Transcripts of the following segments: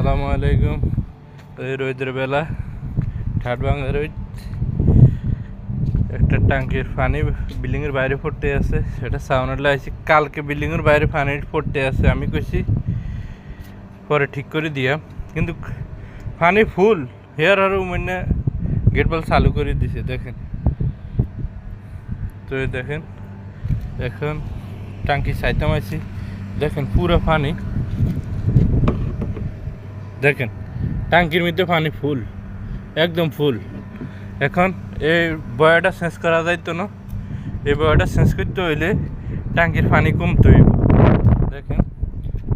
আসসালামু আলাইকুম। এই রোদের বেলা ঠাটবাঙ্গা রোদ, একটা ট্যাঙ্কির পানি বিল্ডিংয়ের বাইরে পড়তে আছে। সেটা সাউন্ড লাগাইছি, কালকে বিল্ডিংয়ের বাইরে পানি পড়তে আছে। আমি কইছি পরে ঠিক করে দিয়া, কিন্তু পানি ফুল হেয়ার আরও মানে গেট বল চালু করে দিছে। দেখেন তো, দেখেন এখন ট্যাঙ্কি চাইতাম আছি, দেখেন পুরো পানি, দেখেন ট্যাঙ্কির মধ্যে পানি ফুল, একদম ফুল। এখন এই বয়াটা চেঞ্জ করা যাইতো না, এই বয়াটা চেঞ্জ করতে হইলে ট্যাঙ্কির পানি কমতে হইব। দেখেন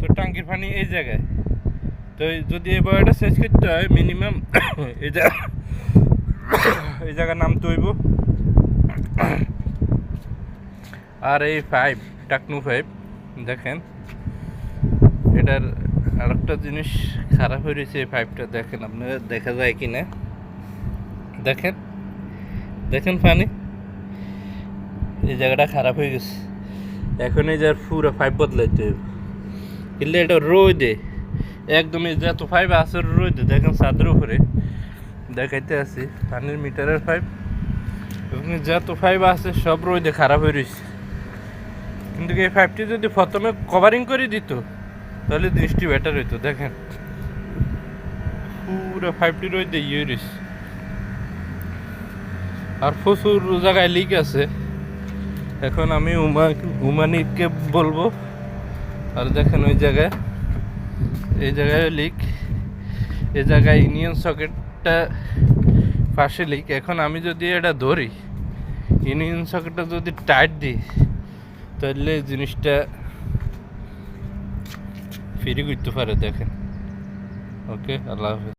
তো ট্যাঙ্কির পানি এই জায়গায়, তো যদি এই বয়াটা চেঞ্জ করতে হয় মিনিমাম এই জায়গায় নামতে হইব। আর এই পাইপ টাকনু পাইপ, দেখেন এটার আরেকটা জিনিস খারাপ হয়ে রয়েছে। এই পাইপটা দেখেন, আপনার দেখা যায় কি না, দেখেন দেখেন পানি এই জায়গাটা খারাপ হয়ে গেছে। এখন এই যার পুরো পাইপ বদলাইতে হবে, কিন্তু এটা রোদে একদম যত পাইপ আছে রোদে, দেখেন ছাদের উপরে দেখাইতে আছে পানির মিটারের পাইপ, এবং যত পাইপ আছে সব রোদে খারাপ হয়ে রয়েছে। কিন্তু এই পাইপটি যদি প্রথমে কভারিং করে দিত তাহলে জিনিসটি বেটার হইতো। দেখেন পুরো পাইপটি রোদে ইয়ে রয়েছে, আর প্রচুর জায়গায় লিক আছে। এখন আমি উমানিকে বলবো। আর দেখেন ওই জায়গায়, এই জায়গায় লিক, এই জায়গায় ইউনিয়ন সকেটটা পাশে লিক। এখন আমি যদি এটা ধরি, ইউনিয়ন সকেটটা যদি টাইট দিই তাহলে জিনিসটা ফ্রি করতে পারে। দেখেন, ওকে, আল্লাহ হাফেজ।